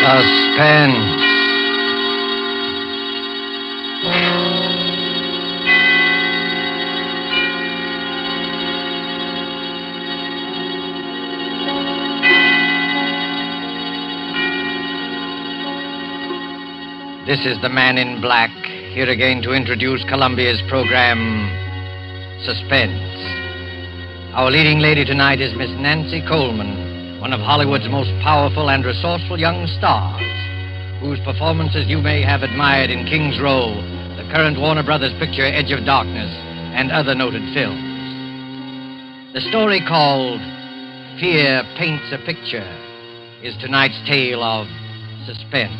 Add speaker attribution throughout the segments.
Speaker 1: Suspense. This is the Man in Black, here again to introduce Columbia's program, Suspense. Our leading lady tonight is Miss Nancy Coleman, one of Hollywood's most powerful and resourceful young stars, whose performances you may have admired in King's Row, the current Warner Brothers picture Edge of Darkness, and other noted films. The story called Fear Paints a Picture is tonight's tale of suspense.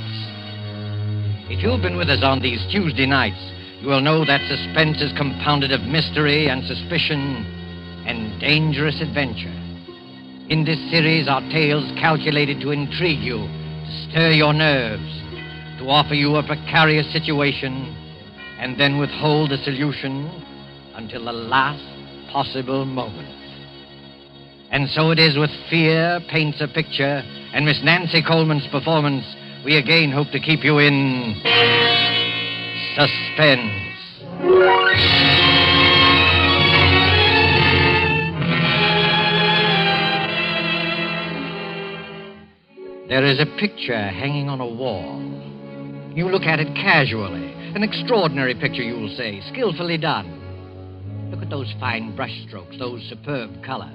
Speaker 1: If you've been with us on these Tuesday nights, you will know that suspense is compounded of mystery and suspicion and dangerous adventure. In this series are tales calculated to intrigue you, to stir your nerves, to offer you a precarious situation, and then withhold the solution until the last possible moment. And so it is with Fear Paints a Picture and Miss Nancy Coleman's performance. We again hope to keep you in suspense. There is a picture hanging on a wall. You look at it casually. An extraordinary picture, you'll say, skillfully done. Look at those fine brushstrokes, those superb colors.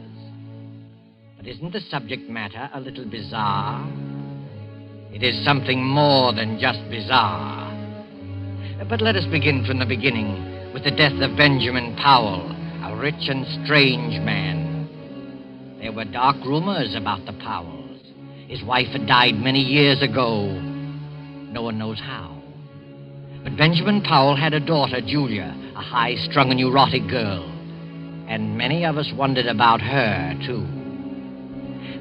Speaker 1: But isn't the subject matter a little bizarre? It is something more than just bizarre. But let us begin from the beginning with the death of Benjamin Powell, a rich and strange man. There were dark rumors about the Powells. His wife had died many years ago. No one knows how. But Benjamin Powell had a daughter, Julia, a high-strung and neurotic girl. And many of us wondered about her, too.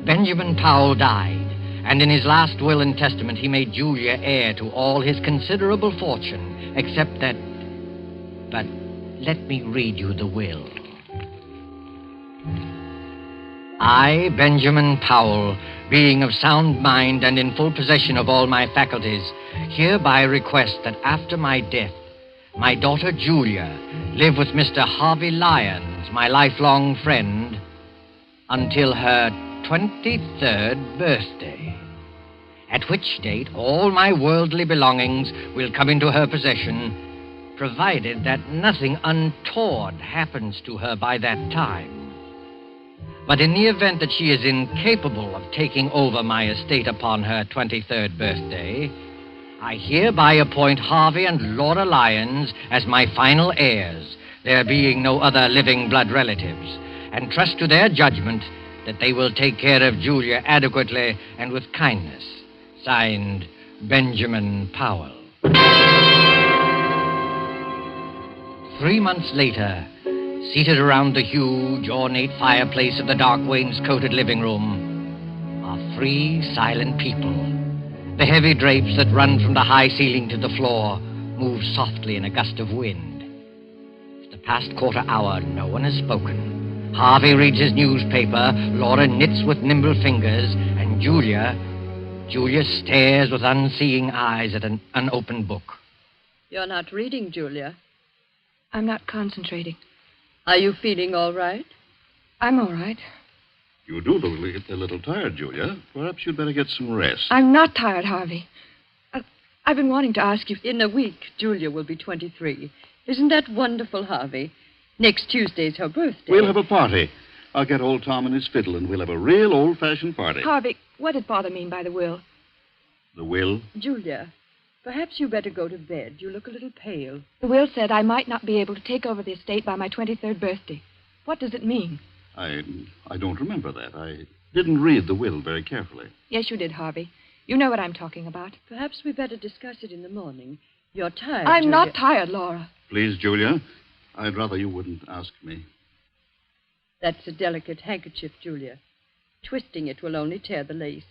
Speaker 1: Benjamin Powell died. And in his last will and testament, he made Julia heir to all his considerable fortune, except that... But let me read you the will. I, Benjamin Powell, being of sound mind and in full possession of all my faculties, hereby request that after my death, my daughter Julia live with Mr. Harvey Lyons, my lifelong friend, until her 23rd birthday, at which date all my worldly belongings will come into her possession, provided that nothing untoward happens to her by that time. But in the event that she is incapable of taking over my estate upon her 23rd birthday, I hereby appoint Harvey and Laura Lyons as my final heirs, there being no other living blood relatives, and trust to their judgment that they will take care of Julia adequately and with kindness. Signed, Benjamin Powell. 3 months later, seated around the huge, ornate fireplace of the dark wainscoted living room, are 3 silent people. The heavy drapes that run from the high ceiling to the floor move softly in a gust of wind. For the past quarter hour, no one has spoken. Harvey reads his newspaper, Laura knits with nimble fingers, and Julia stares with unseeing eyes at an unopened book.
Speaker 2: You're not reading, Julia.
Speaker 3: I'm not concentrating.
Speaker 2: Are you feeling all right?
Speaker 3: I'm all right.
Speaker 4: You do look a little tired, Julia. Perhaps you'd better get some rest.
Speaker 3: I'm not tired, Harvey. I've been wanting to ask you...
Speaker 2: In a week, Julia will be 23. Isn't that wonderful, Harvey? Next Tuesday's her birthday.
Speaker 4: We'll have a party. I'll get old Tom and his fiddle, and we'll have a real old-fashioned party.
Speaker 3: Harvey, what did Father mean by the will?
Speaker 4: The will?
Speaker 2: Julia, perhaps you better go to bed. You look a little pale.
Speaker 3: The will said I might not be able to take over the estate by my 23rd birthday. What does it mean?
Speaker 4: I don't remember that. I didn't read the will very carefully.
Speaker 3: Yes, you did, Harvey. You know what I'm talking about.
Speaker 2: Perhaps we better discuss it in the morning. You're tired,
Speaker 3: I'm
Speaker 2: Julia.
Speaker 3: not tired, Laura.
Speaker 4: Please, Julia, I'd rather you wouldn't ask me.
Speaker 2: That's a delicate handkerchief, Julia. Twisting it will only tear the lace.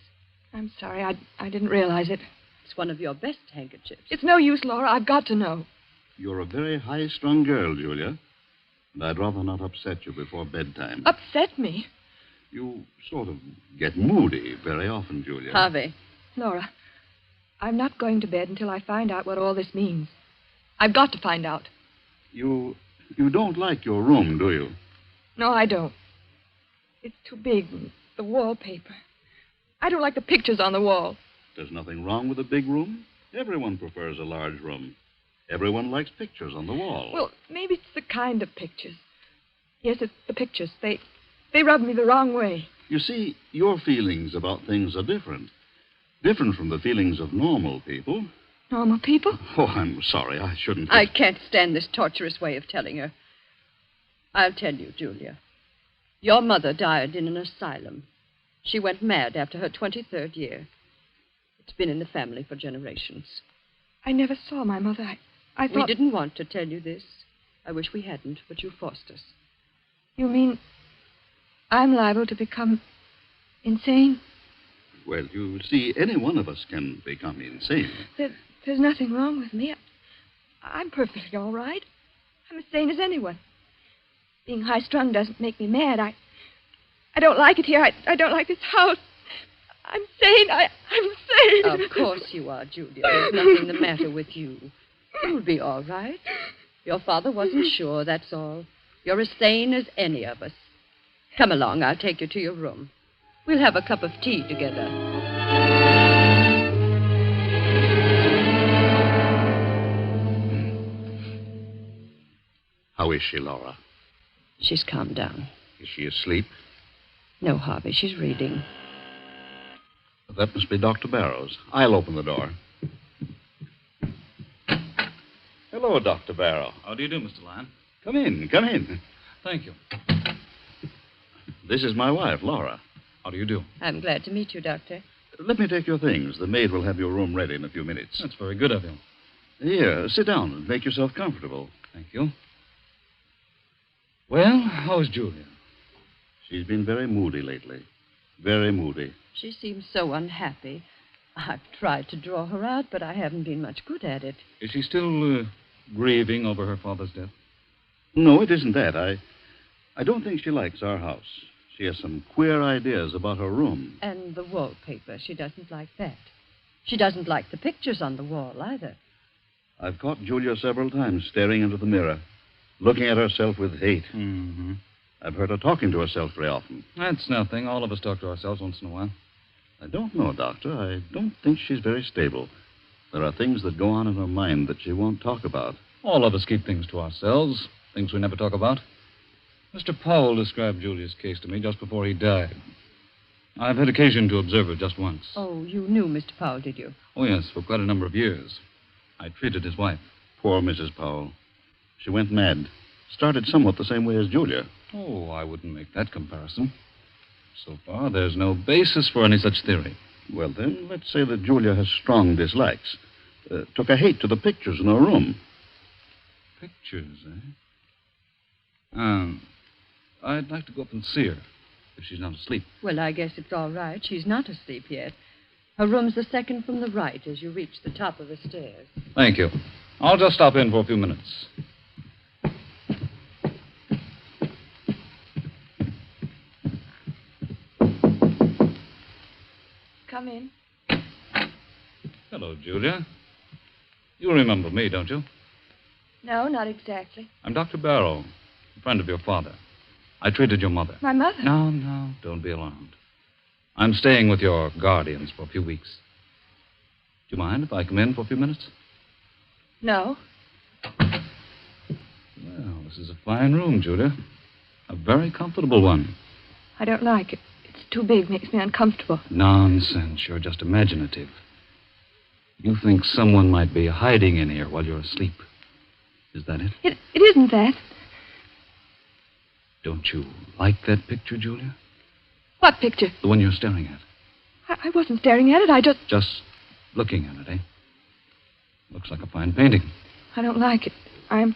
Speaker 3: I'm sorry. I didn't realize it.
Speaker 2: It's one of your best handkerchiefs.
Speaker 3: It's no use, Laura. I've got to know.
Speaker 4: You're a very high-strung girl, Julia. And I'd rather not upset you before bedtime.
Speaker 3: Upset me?
Speaker 4: You sort of get moody very often, Julia.
Speaker 2: Harvey.
Speaker 3: Laura, I'm not going to bed until I find out what all this means. I've got to find out.
Speaker 4: You don't like your room, do you?
Speaker 3: No, I don't. It's too big. The wallpaper. I don't like the pictures on the wall.
Speaker 4: There's nothing wrong with a big room. Everyone prefers a large room. Everyone likes pictures on the wall.
Speaker 3: Well, maybe it's the kind of pictures. Yes, it's the pictures. They rub me the wrong way.
Speaker 4: You see, your feelings about things are different. Different from the feelings of normal people.
Speaker 3: Normal people?
Speaker 4: Oh, I'm sorry. I shouldn't.
Speaker 2: I can't stand this torturous way of telling her. I'll tell you, Julia. Your mother died in an asylum. She went mad after her 23rd year. It's been in the family for generations.
Speaker 3: I never saw my mother. I thought...
Speaker 2: We didn't want to tell you this. I wish we hadn't, but you forced us.
Speaker 3: You mean I'm liable to become insane?
Speaker 4: Well, you see, any one of us can become insane.
Speaker 3: There's nothing wrong with me. I'm perfectly all right. I'm as sane as anyone. Being high-strung doesn't make me mad. I don't like it here. I don't like this house. I'm sane. I'm sane.
Speaker 2: Of course you are, Julia. There's nothing the matter with you. You'll be all right. Your father wasn't sure, that's all. You're as sane as any of us. Come along. I'll take you to your room. We'll have a cup of tea together.
Speaker 4: How is she, Laura?
Speaker 2: She's calmed down.
Speaker 4: Is she asleep?
Speaker 2: No, Harvey. She's reading.
Speaker 4: That must be Dr. Barrows. I'll open the door. Hello, Dr. Barrow.
Speaker 5: How do you do, Mr. Lyon?
Speaker 4: Come in, come in.
Speaker 5: Thank you.
Speaker 4: This is my wife, Laura.
Speaker 5: How do you do?
Speaker 2: I'm glad to meet you, Doctor.
Speaker 4: Let me take your things. The maid will have your room ready in a few minutes.
Speaker 5: That's very good of you.
Speaker 4: Here, sit down and make yourself comfortable.
Speaker 5: Thank you. Well, how's Julia?
Speaker 4: She's been very moody lately. Very moody.
Speaker 2: She seems so unhappy. I've tried to draw her out, but I haven't been much good at it.
Speaker 5: Is she still grieving over her father's death?
Speaker 4: No, it isn't that. I don't think she likes our house. She has some queer ideas about her room.
Speaker 2: And the wallpaper. She doesn't like that. She doesn't like the pictures on the wall, either.
Speaker 4: I've caught Julia several times staring into the mirror, looking at herself with hate.
Speaker 5: Mm-hmm.
Speaker 4: I've heard her talking to herself very often.
Speaker 5: That's nothing. All of us talk to ourselves once in a while.
Speaker 4: I don't know, Doctor. I don't think she's very stable. There are things that go on in her mind that she won't talk about.
Speaker 5: All of us keep things to ourselves, things we never talk about. Mr. Powell described Julia's case to me just before he died. I've had occasion to observe her just once.
Speaker 2: Oh, you knew Mr. Powell, did you?
Speaker 5: Oh, yes, for quite a number of years. I treated his wife.
Speaker 4: Poor Mrs. Powell. She went mad. Started somewhat the same way as Julia.
Speaker 5: Oh, I wouldn't make that comparison. So far, there's no basis for any such theory.
Speaker 4: Well, then, let's say that Julia has strong dislikes. Took a hate to the pictures in her room.
Speaker 5: Pictures, eh? I'd like to go up and see her, if she's not asleep.
Speaker 2: Well, I guess it's all right. She's not asleep yet. Her room's the second from the right as you reach the top of the stairs.
Speaker 5: Thank you. I'll just stop in for a few minutes.
Speaker 3: Come in.
Speaker 5: Hello, Julia. You remember me, don't you?
Speaker 3: No, not exactly.
Speaker 5: I'm Dr. Barrow, a friend of your father. I treated your mother.
Speaker 3: My mother?
Speaker 5: No, don't be alarmed. I'm staying with your guardians for a few weeks. Do you mind if I come in for a few minutes?
Speaker 3: No.
Speaker 5: Well, this is a fine room, Julia. A very comfortable one.
Speaker 3: I don't like it. It's too big, makes me uncomfortable.
Speaker 5: Nonsense. You're just imaginative. You think someone might be hiding in here while you're asleep. Is that it?
Speaker 3: It isn't that.
Speaker 5: Don't you like that picture, Julia?
Speaker 3: What picture?
Speaker 5: The one you're staring at.
Speaker 3: I wasn't staring at it. I just...
Speaker 5: Just looking at it, eh? Looks like a fine painting.
Speaker 3: I don't like it. I'm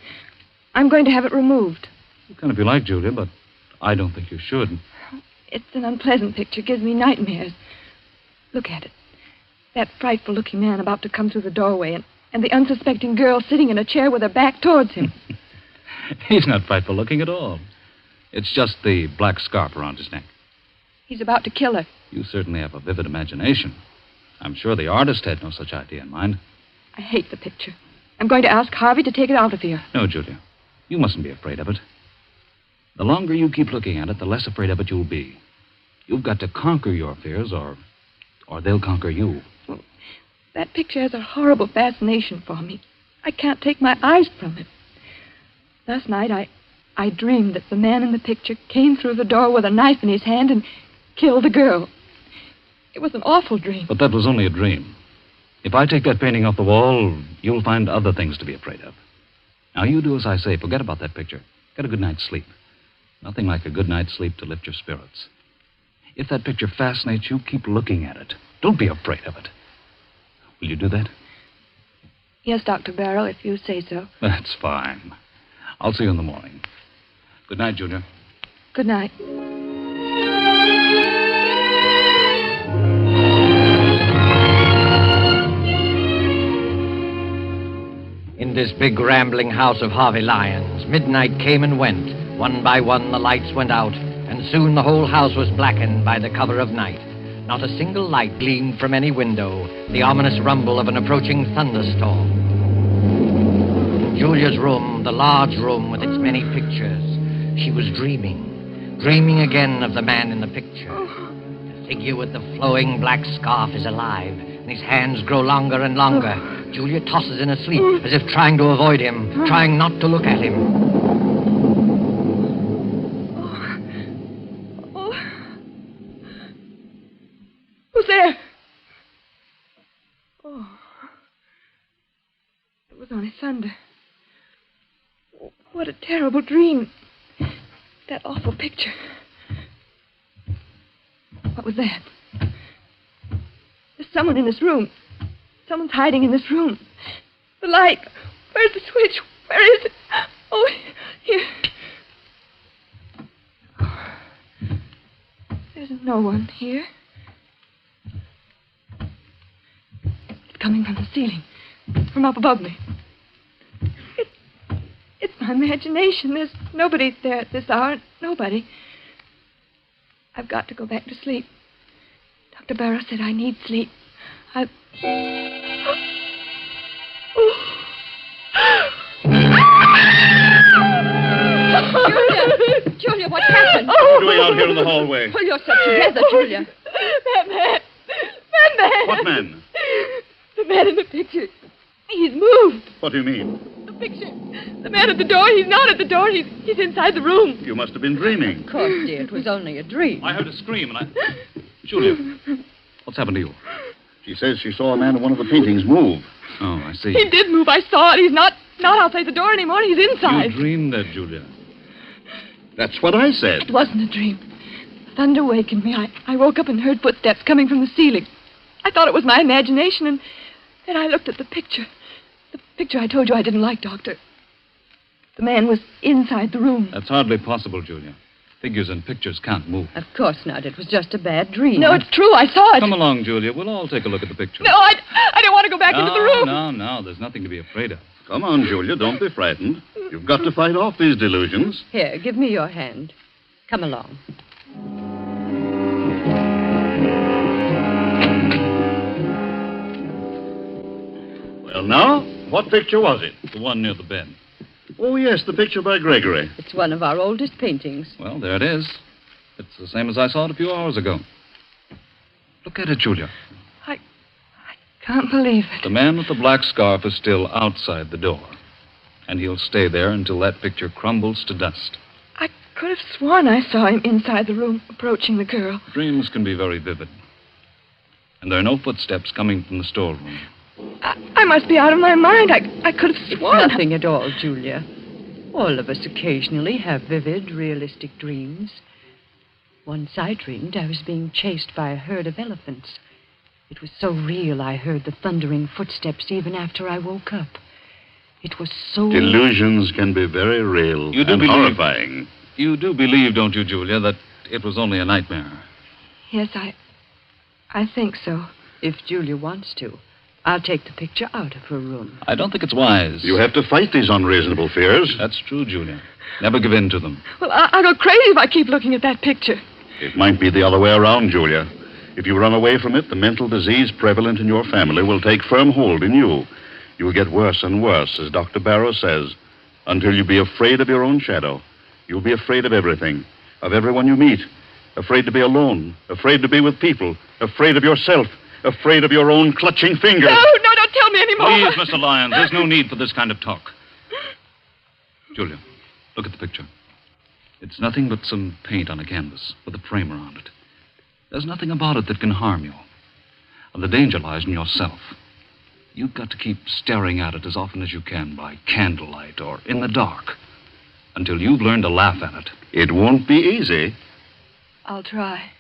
Speaker 3: going to have it removed.
Speaker 5: You can if you like, Julia, but I don't think you should.
Speaker 3: It's an unpleasant picture. Gives me nightmares. Look at it. That frightful-looking man about to come through the doorway, and the unsuspecting girl sitting in a chair with her back towards him.
Speaker 5: He's not frightful looking at all. It's just the black scarf around his neck.
Speaker 3: He's about to kill her.
Speaker 5: You certainly have a vivid imagination. I'm sure the artist had no such idea in mind.
Speaker 3: I hate the picture. I'm going to ask Harvey to take it out of here.
Speaker 5: No, Julia. You mustn't be afraid of it. The longer you keep looking at it, the less afraid of it you'll be. You've got to conquer your fears, or they'll conquer you.
Speaker 3: Well, that picture has a horrible fascination for me. I can't take my eyes from it. Last night, I dreamed that the man in the picture came through the door with a knife in his hand and killed the girl. It was an awful dream.
Speaker 5: But that was only a dream. If I take that painting off the wall, you'll find other things to be afraid of. Now, you do as I say. Forget about that picture. Get a good night's sleep. Nothing like a good night's sleep to lift your spirits. If that picture fascinates you, keep looking at it. Don't be afraid of it. Will you do that?
Speaker 3: Yes, Dr. Barrow, if you say so.
Speaker 5: That's fine. I'll see you in the morning. Good night, Junior.
Speaker 3: Good night.
Speaker 1: In this big rambling house of Harvey Lyons, midnight came and went. One by one, the lights went out, and soon the whole house was blackened by the cover of night. Not a single light gleamed from any window, the ominous rumble of an approaching thunderstorm. In Julia's room, the large room with its many pictures, she was dreaming again of the man in the picture. The figure with the flowing black scarf is alive, and his hands grow longer and longer. Julia tosses in her sleep, as if trying to avoid him, trying not to look at him.
Speaker 3: Who's there? Oh. It was only thunder. Oh, what a terrible dream. That awful picture. What was that? There's someone in this room. Someone's hiding in this room. The light. Where's the switch? Where is it? Oh, here. There's no one here. It's coming from the ceiling. From up above me. It's my imagination. There's nobody there at this hour. Nobody. I've got to go back to sleep. Dr. Barrow said I need sleep.
Speaker 2: Julia, what happened?
Speaker 4: What are you doing out here in the hallway?
Speaker 2: Pull yourself together, Julia.
Speaker 3: That man.
Speaker 4: What man?
Speaker 3: The man in the picture. He's moved.
Speaker 4: What do you mean?
Speaker 3: The picture. The man at the door. He's not at the door. He's inside the room.
Speaker 4: You must have been dreaming.
Speaker 2: Of course, dear. It was only a dream.
Speaker 5: I heard a scream, and Julia, what's happened to you?
Speaker 4: She says she saw a man in one of the paintings move.
Speaker 5: Oh, I see.
Speaker 3: He did move. I saw it. He's not outside the door anymore. He's inside.
Speaker 5: You dreamed that, Julia.
Speaker 4: That's what I said.
Speaker 3: It wasn't a dream. Thunder wakened me. I woke up and heard footsteps coming from the ceiling. I thought it was my imagination, and then I looked at the picture. The picture I told you I didn't like, Doctor. The man was inside the room.
Speaker 5: That's hardly possible, Julia. Figures and pictures can't move.
Speaker 2: Of course not. It was just a bad dream.
Speaker 3: No, it's true. I saw it.
Speaker 5: Come along, Julia. We'll all take a look at the picture.
Speaker 3: No, I don't want to go back into the room.
Speaker 5: No. There's nothing to be afraid of.
Speaker 4: Come on, Julia. Don't be frightened. You've got to fight off these delusions.
Speaker 2: Here, give me your hand. Come along.
Speaker 4: Well, now, what picture was it?
Speaker 5: The one near the bed.
Speaker 4: Oh, yes, the picture by Gregory.
Speaker 2: It's one of our oldest paintings.
Speaker 5: Well, there it is. It's the same as I saw it a few hours ago. Look at it, Julia.
Speaker 3: I can't believe it.
Speaker 5: The man with the black scarf is still outside the door. And he'll stay there until that picture crumbles to dust.
Speaker 3: I could have sworn I saw him inside the room approaching the girl.
Speaker 5: Dreams can be very vivid. And there are no footsteps coming from the storeroom.
Speaker 3: I must be out of my mind. I could have sworn.
Speaker 2: Nothing at all, Julia. All of us occasionally have vivid, realistic dreams. Once I dreamed I was being chased by a herd of elephants. It was so real I heard the thundering footsteps even after I woke up. It was so...
Speaker 4: Delusions can be very real and horrifying.
Speaker 5: You do believe, don't you, Julia, that it was only a nightmare?
Speaker 3: Yes, I think so.
Speaker 2: If Julia wants to, I'll take the picture out of her room.
Speaker 5: I don't think it's wise.
Speaker 4: You have to fight these unreasonable fears.
Speaker 5: That's true, Julia. Never give in to them.
Speaker 3: Well, I'll go crazy if I keep looking at that picture.
Speaker 4: It might be the other way around, Julia. If you run away from it, the mental disease prevalent in your family will take firm hold in you. You will get worse and worse, as Dr. Barrow says, until you be afraid of your own shadow. You'll be afraid of everything, of everyone you meet. Afraid to be alone, afraid to be with people, afraid of yourself, afraid of your own clutching fingers.
Speaker 3: No, don't tell me anymore.
Speaker 5: Please, Mr. Lyons, there's no need for this kind of talk. Julia, look at the picture. It's nothing but some paint on a canvas with a frame around it. There's nothing about it that can harm you. And the danger lies in yourself. You've got to keep staring at it as often as you can by candlelight or in the dark until you've learned to laugh at it.
Speaker 4: It won't be easy.
Speaker 3: I'll try.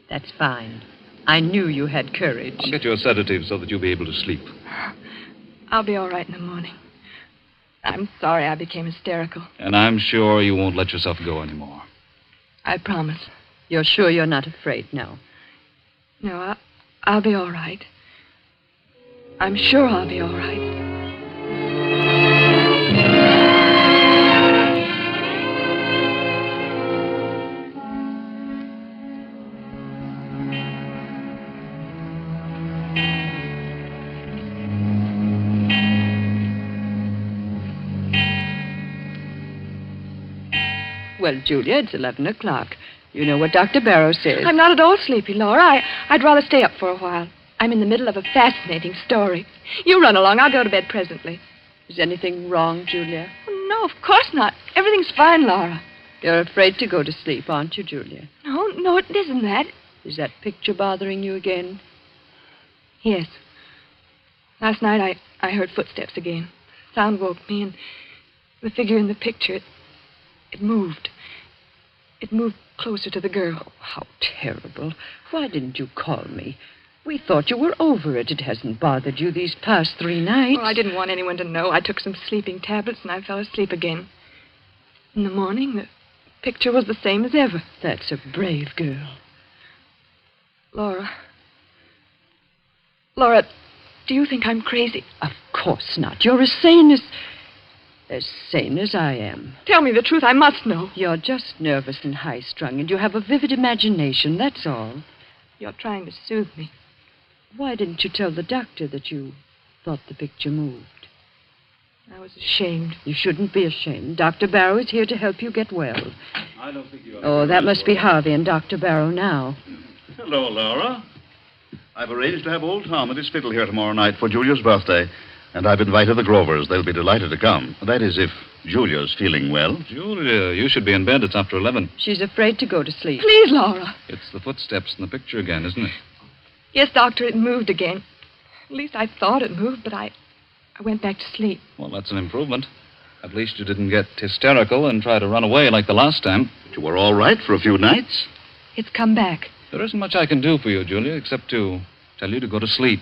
Speaker 2: That's fine. I knew you had courage.
Speaker 5: I'll get you a sedative so that you'll be able to sleep.
Speaker 3: I'll be all right in the morning. I'm sorry I became hysterical.
Speaker 5: And I'm sure you won't let yourself go anymore.
Speaker 3: I promise.
Speaker 2: You're sure you're not afraid now?
Speaker 3: No, I'll be all right. I'm sure I'll be all right.
Speaker 2: Well, Julia, it's 11 o'clock. You know what Dr. Barrow says.
Speaker 3: I'm not at all sleepy, Laura. I'd rather stay up for a while. I'm in the middle of a fascinating story. You run along. I'll go to bed presently.
Speaker 2: Is anything wrong, Julia?
Speaker 3: No, of course not. Everything's fine, Laura.
Speaker 2: You're afraid to go to sleep, aren't you, Julia?
Speaker 3: No, it isn't that.
Speaker 2: Is that picture bothering you again?
Speaker 3: Yes. Last night I heard footsteps again. Sound woke me, and the figure in the picture, it moved. It moved closer to the girl.
Speaker 2: Oh, how terrible. Why didn't you call me? We thought you were over it. It hasn't bothered you these past 3 nights.
Speaker 3: Well, I didn't want anyone to know. I took some sleeping tablets, and I fell asleep again. In the morning, the picture was the same as ever.
Speaker 2: That's a brave girl.
Speaker 3: Laura, do you think I'm crazy?
Speaker 2: Of course not. You're as sane as I am.
Speaker 3: Tell me the truth. I must know.
Speaker 2: You're just nervous and high-strung, and you have a vivid imagination, that's all.
Speaker 3: You're trying to soothe me.
Speaker 2: Why didn't you tell the doctor that you thought the picture moved?
Speaker 3: I was ashamed.
Speaker 2: You shouldn't be ashamed. Dr. Barrow is here to help you get well.
Speaker 5: I don't think you...
Speaker 2: Oh, that must be Harvey and Dr. Barrow now.
Speaker 4: Hello, Laura. I've arranged to have old Tom at his fiddle here tomorrow night for Julia's birthday, and I've invited the Grovers. They'll be delighted to come. That is, if Julia's feeling well.
Speaker 5: Julia, you should be in bed. It's after 11.
Speaker 2: She's afraid to go to sleep.
Speaker 3: Please, Laura.
Speaker 5: It's the footsteps in the picture again, isn't it?
Speaker 3: Yes, Doctor, it moved again. At least I thought it moved, but I went back to sleep.
Speaker 5: Well, that's an improvement. At least you didn't get hysterical and try to run away like the last time.
Speaker 4: But you were all right for a few nights.
Speaker 3: It's come back.
Speaker 5: There isn't much I can do for you, Julia, except to tell you to go to sleep.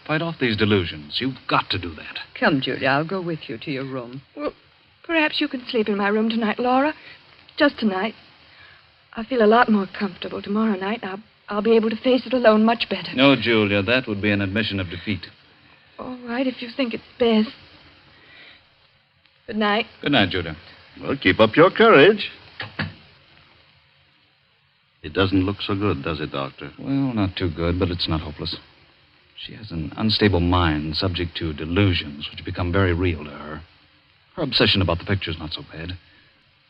Speaker 5: Fight off these delusions. You've got to do that.
Speaker 2: Come, Julia, I'll go with you to your room.
Speaker 3: Well, perhaps you can sleep in my room tonight, Laura. Just tonight. I'll feel a lot more comfortable tomorrow night. I'll be able to face it alone much better.
Speaker 5: No, Julia, that would be an admission of defeat.
Speaker 3: All right, if you think it's best. Good night.
Speaker 5: Good night, Julia.
Speaker 4: Well, keep up your courage. It doesn't look so good, does it, Doctor?
Speaker 5: Well, not too good, but it's not hopeless. She has an unstable mind subject to delusions which become very real to her. Her obsession about the picture's not so bad.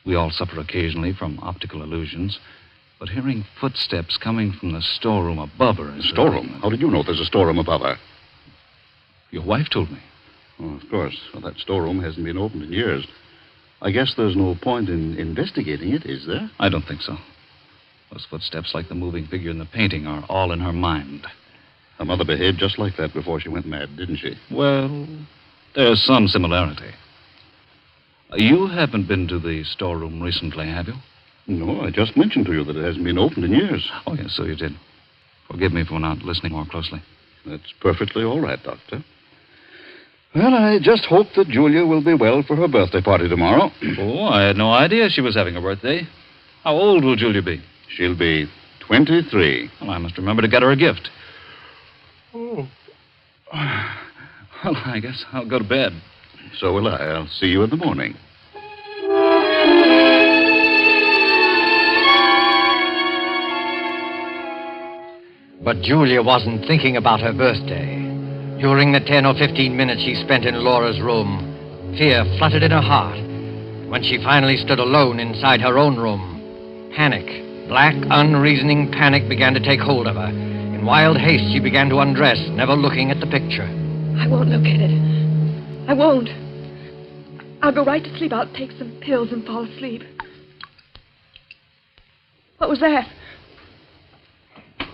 Speaker 5: We all suffer occasionally from optical illusions. But hearing footsteps coming from the storeroom above her is...
Speaker 4: Storeroom? How did you know there's a storeroom above her?
Speaker 5: Your wife told me.
Speaker 4: Oh, of course. Well, that storeroom hasn't been opened in years. I guess there's no point in investigating it, is there?
Speaker 5: I don't think so. Those footsteps, like the moving figure in the painting, are all in her mind.
Speaker 4: Her mother behaved just like that before she went mad, didn't she?
Speaker 5: Well, there's some similarity. You haven't been to the storeroom recently, have you?
Speaker 4: No, I just mentioned to you that it hasn't been opened in years.
Speaker 5: Oh, yes, so you did. Forgive me for not listening more closely.
Speaker 4: That's perfectly all right, Doctor. Well, I just hope that Julia will be well for her birthday party tomorrow.
Speaker 5: Oh, I had no idea she was having a birthday. How old will Julia be?
Speaker 4: She'll be 23.
Speaker 5: Well, I must remember to get her a gift. Oh. Well, I guess I'll go to bed.
Speaker 4: So will I. I'll see you in the morning.
Speaker 1: But Julia wasn't thinking about her birthday. During the 10 or 15 minutes she spent in Laura's room, fear fluttered in her heart. When she finally stood alone inside her own room, panic, black, unreasoning panic began to take hold of her. In wild haste, she began to undress, never looking at the picture.
Speaker 3: I won't look at it. I won't. I'll go right to sleep. I'll take some pills and fall asleep. What was that?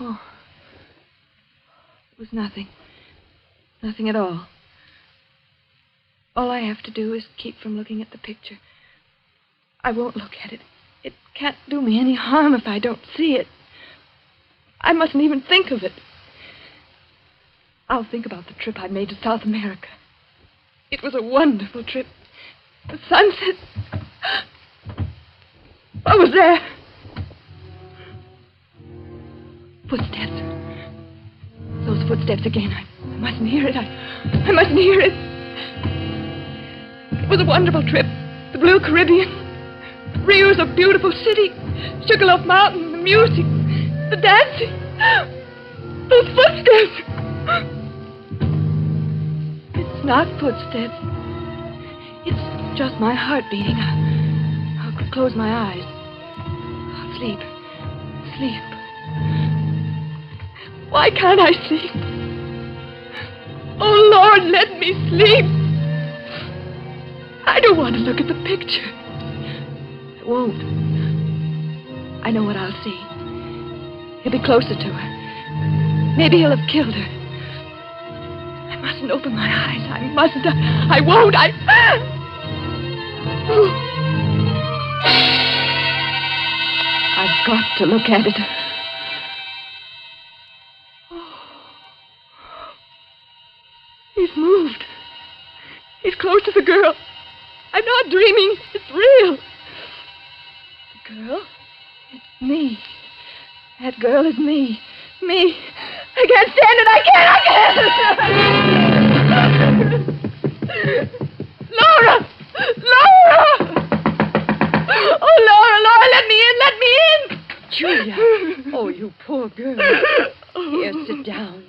Speaker 3: Oh. It was nothing. Nothing at all. All I have to do is keep from looking at the picture. I won't look at it. It can't do me any harm if I don't see it. I mustn't even think of it. I'll think about the trip I made to South America. It was a wonderful trip. The sunset. What was that? Footsteps. Those footsteps again. I mustn't hear it. I mustn't hear it. It was a wonderful trip. The blue Caribbean. Rio's a beautiful city. Sugarloaf Mountain, the music, the dancing. Those footsteps. It's not footsteps. It's just my heart beating. I'll close my eyes. I'll sleep. Sleep. Why can't I sleep? Oh, Lord, let me sleep. I don't want to look at the picture. I won't. I know what I'll see. He'll be closer to her. Maybe he'll have killed her. I mustn't open my eyes. I mustn't. I won't. I've got to look at it. He's moved. He's close to the girl. I'm not dreaming. It's real. The girl? It's me. That girl is me. Me. I can't stand it. Laura! Laura! Oh, Laura, let me in.
Speaker 2: Julia. Oh, you poor girl. Here, sit down.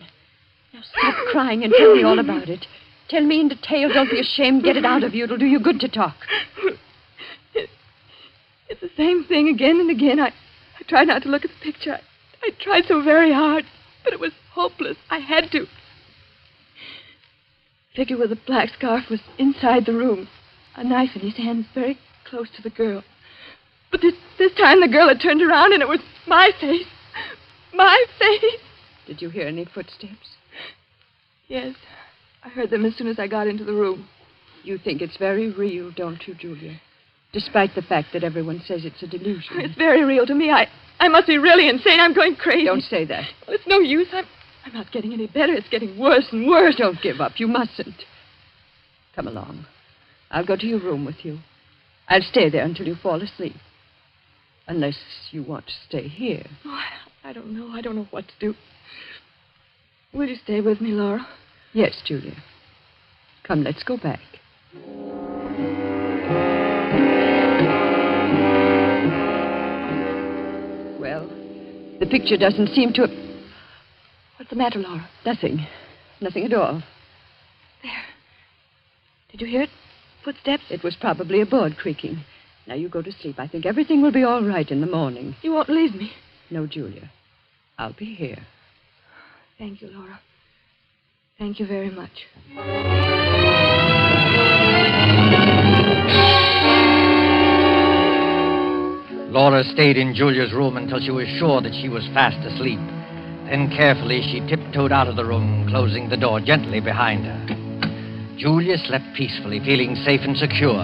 Speaker 2: Now stop crying and tell me all about it. Tell me in detail. Don't be ashamed. Get it out of you. It'll do you good to talk.
Speaker 3: It's the same thing again and again. I tried not to look at the picture. I tried so very hard, but it was hopeless. I had to. The figure with the black scarf was inside the room. A knife in his hands, very close to the girl. But this time the girl had turned around and it was my face. My face.
Speaker 2: Did you hear any footsteps?
Speaker 3: Yes. I heard them as soon as I got into the room.
Speaker 2: You think it's very real, don't you, Julia? Despite the fact that everyone says it's a delusion.
Speaker 3: It's very real to me. I must be really insane. I'm going crazy.
Speaker 2: Don't say that.
Speaker 3: Well, it's no use. I'm not getting any better. It's getting worse and worse.
Speaker 2: Don't give up. You mustn't. Come along. I'll go to your room with you. I'll stay there until you fall asleep. Unless you want to stay here.
Speaker 3: Oh, I don't know. I don't know what to do. Will you stay with me, Laura?
Speaker 2: Yes, Julia. Come, let's go back. Well, the picture doesn't seem to...
Speaker 3: What's the matter, Laura?
Speaker 2: Nothing. Nothing at all.
Speaker 3: There. Did you hear it? Footsteps?
Speaker 2: It was probably a board creaking. Now you go to sleep. I think everything will be all right in the morning.
Speaker 3: You won't leave me?
Speaker 2: No, Julia. I'll be here.
Speaker 3: Thank you, Laura. Thank you very much.
Speaker 1: Laura stayed in Julia's room until she was sure that she was fast asleep. Then carefully she tiptoed out of the room, closing the door gently behind her. Julia slept peacefully, feeling safe and secure.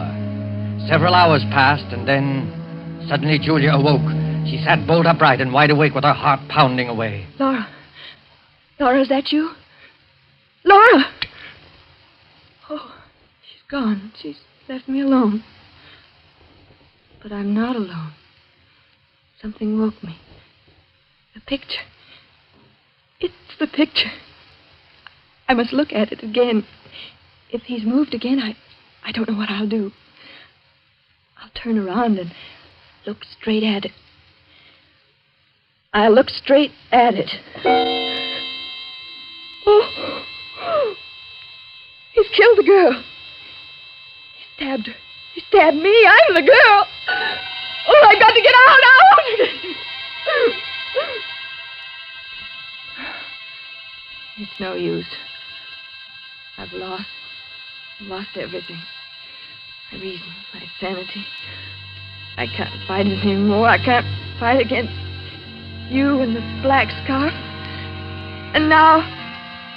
Speaker 1: Several hours passed, and then suddenly Julia awoke. She sat bolt upright and wide awake with her heart pounding away.
Speaker 3: Laura. Laura, is that you? Laura! Oh, she's gone. She's left me alone. But I'm not alone. Something woke me. The picture. It's the picture. I must look at it again. If he's moved again, I don't know what I'll do. I'll turn around and look straight at it. I'll look straight at it. Oh. He's killed the girl. He stabbed her. He stabbed me. I'm the girl. Oh, I've got to get out. It's no use. I've lost everything. My reason, my sanity. I can't fight it anymore. I can't fight against you and the black scarf. And now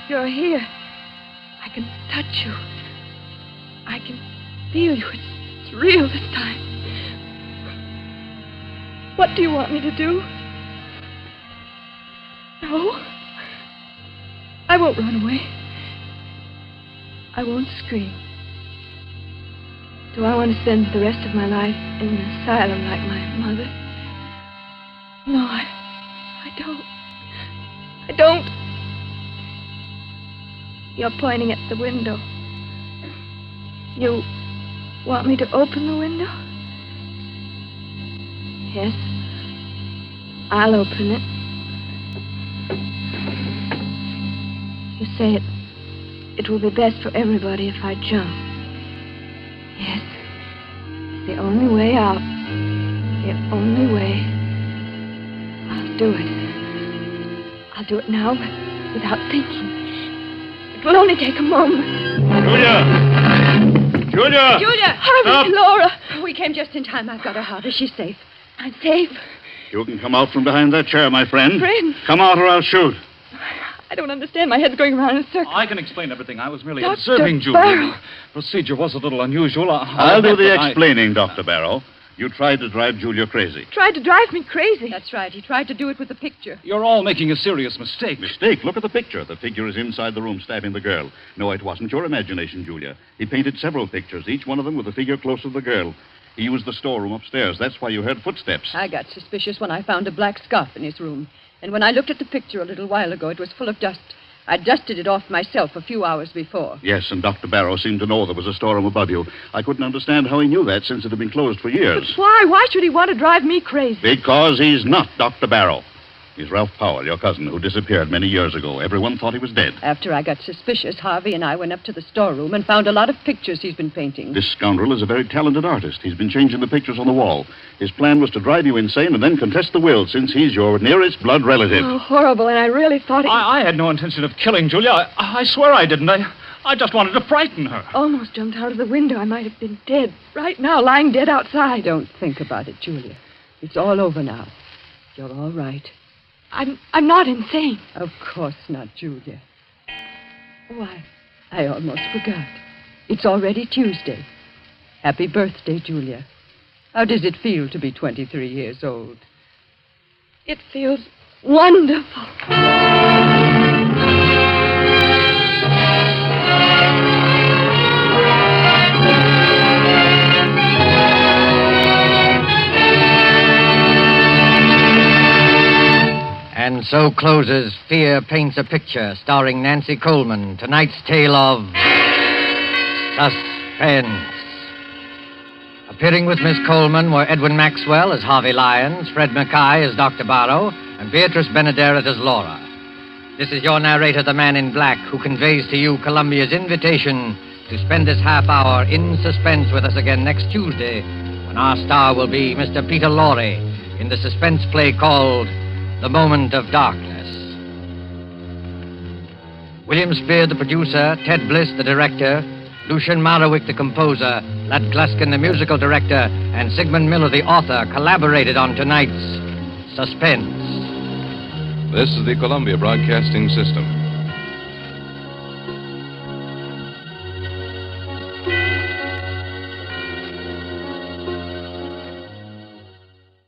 Speaker 3: you're here. I can touch you. I can feel you. It's real this time. What do you want me to do? No. I won't run away. I won't scream. Do I want to spend the rest of my life in an asylum like my mother? No, I don't. I don't. You're pointing at the window. You want me to open the window? Yes. I'll open it. You say it will be best for everybody if I jump. Yes. It's the only way out. The only way. I'll do it. I'll do it now without thinking. It will only take a moment.
Speaker 4: Julia!
Speaker 3: Harvey,
Speaker 4: Stop.
Speaker 3: Laura.
Speaker 2: We came just in time. I've got her, Harvey. She's safe.
Speaker 3: I'm safe.
Speaker 4: You can come out from behind that chair, my friend.
Speaker 3: Friend?
Speaker 4: Come out or I'll shoot.
Speaker 3: I don't understand. My head's going around in a circle.
Speaker 5: I can explain everything. I was merely
Speaker 3: Dr.
Speaker 5: observing Julia.
Speaker 3: Barrow.
Speaker 5: The procedure was a little unusual.
Speaker 4: I'll do
Speaker 5: admit
Speaker 4: the
Speaker 5: that
Speaker 4: explaining, Dr. Barrow. You tried to drive Julia crazy.
Speaker 3: Tried to drive me crazy.
Speaker 2: That's right. He tried to do it with the picture.
Speaker 5: You're all making a serious mistake.
Speaker 4: Mistake. Look at the picture. The figure is inside the room stabbing the girl. No, it wasn't your imagination, Julia. He painted several pictures, each one of them with a figure close to the girl. He used the storeroom upstairs. That's why you heard footsteps.
Speaker 2: I got suspicious when I found a black scarf in his room. And when I looked at the picture a little while ago, it was full of dust. I dusted it off myself a few hours before.
Speaker 4: Yes, and Dr. Barrow seemed to know there was a storeroom above you. I couldn't understand how he knew that since it had been closed for years.
Speaker 3: But why? Why should he want to drive me crazy?
Speaker 4: Because he's not Dr. Barrow. He's Ralph Powell, your cousin, who disappeared many years ago. Everyone thought he was dead.
Speaker 2: After I got suspicious, Harvey and I went up to the storeroom and found a lot of pictures he's been painting.
Speaker 4: This scoundrel is a very talented artist. He's been changing the pictures on the wall. His plan was to drive you insane and then contest the will, since he's your nearest blood relative.
Speaker 3: Oh, horrible. And I really thought
Speaker 5: I had no intention of killing Julia. I swear I didn't. I just wanted to frighten her.
Speaker 3: Almost jumped out of the window. I might have been dead. Right now, lying dead outside.
Speaker 2: Don't think about it, Julia. It's all over now. You're all right.
Speaker 3: I'm not insane.
Speaker 2: Of course not, Julia. Why, I almost forgot. It's already Tuesday. Happy birthday, Julia. How does it feel to be 23 years old?
Speaker 3: It feels wonderful.
Speaker 1: And so closes Fear Paints a Picture, starring Nancy Coleman. Tonight's tale of Suspense. Appearing with Miss Coleman were Edwin Maxwell as Harvey Lyons, Fred Mackay as Dr. Barrow, and Beatrice Benaderet as Laura. This is your narrator, the Man in Black, who conveys to you Columbia's invitation to spend this half hour in suspense with us again next Tuesday, when our star will be Mr. Peter Lorre in the suspense play called The Moment of Darkness. William Spear, the producer, Ted Bliss, the director, Lucian Marowick, the composer, Lat Gluskin, the musical director, and Sigmund Miller, the author, collaborated on tonight's Suspense.
Speaker 6: This is the Columbia Broadcasting System.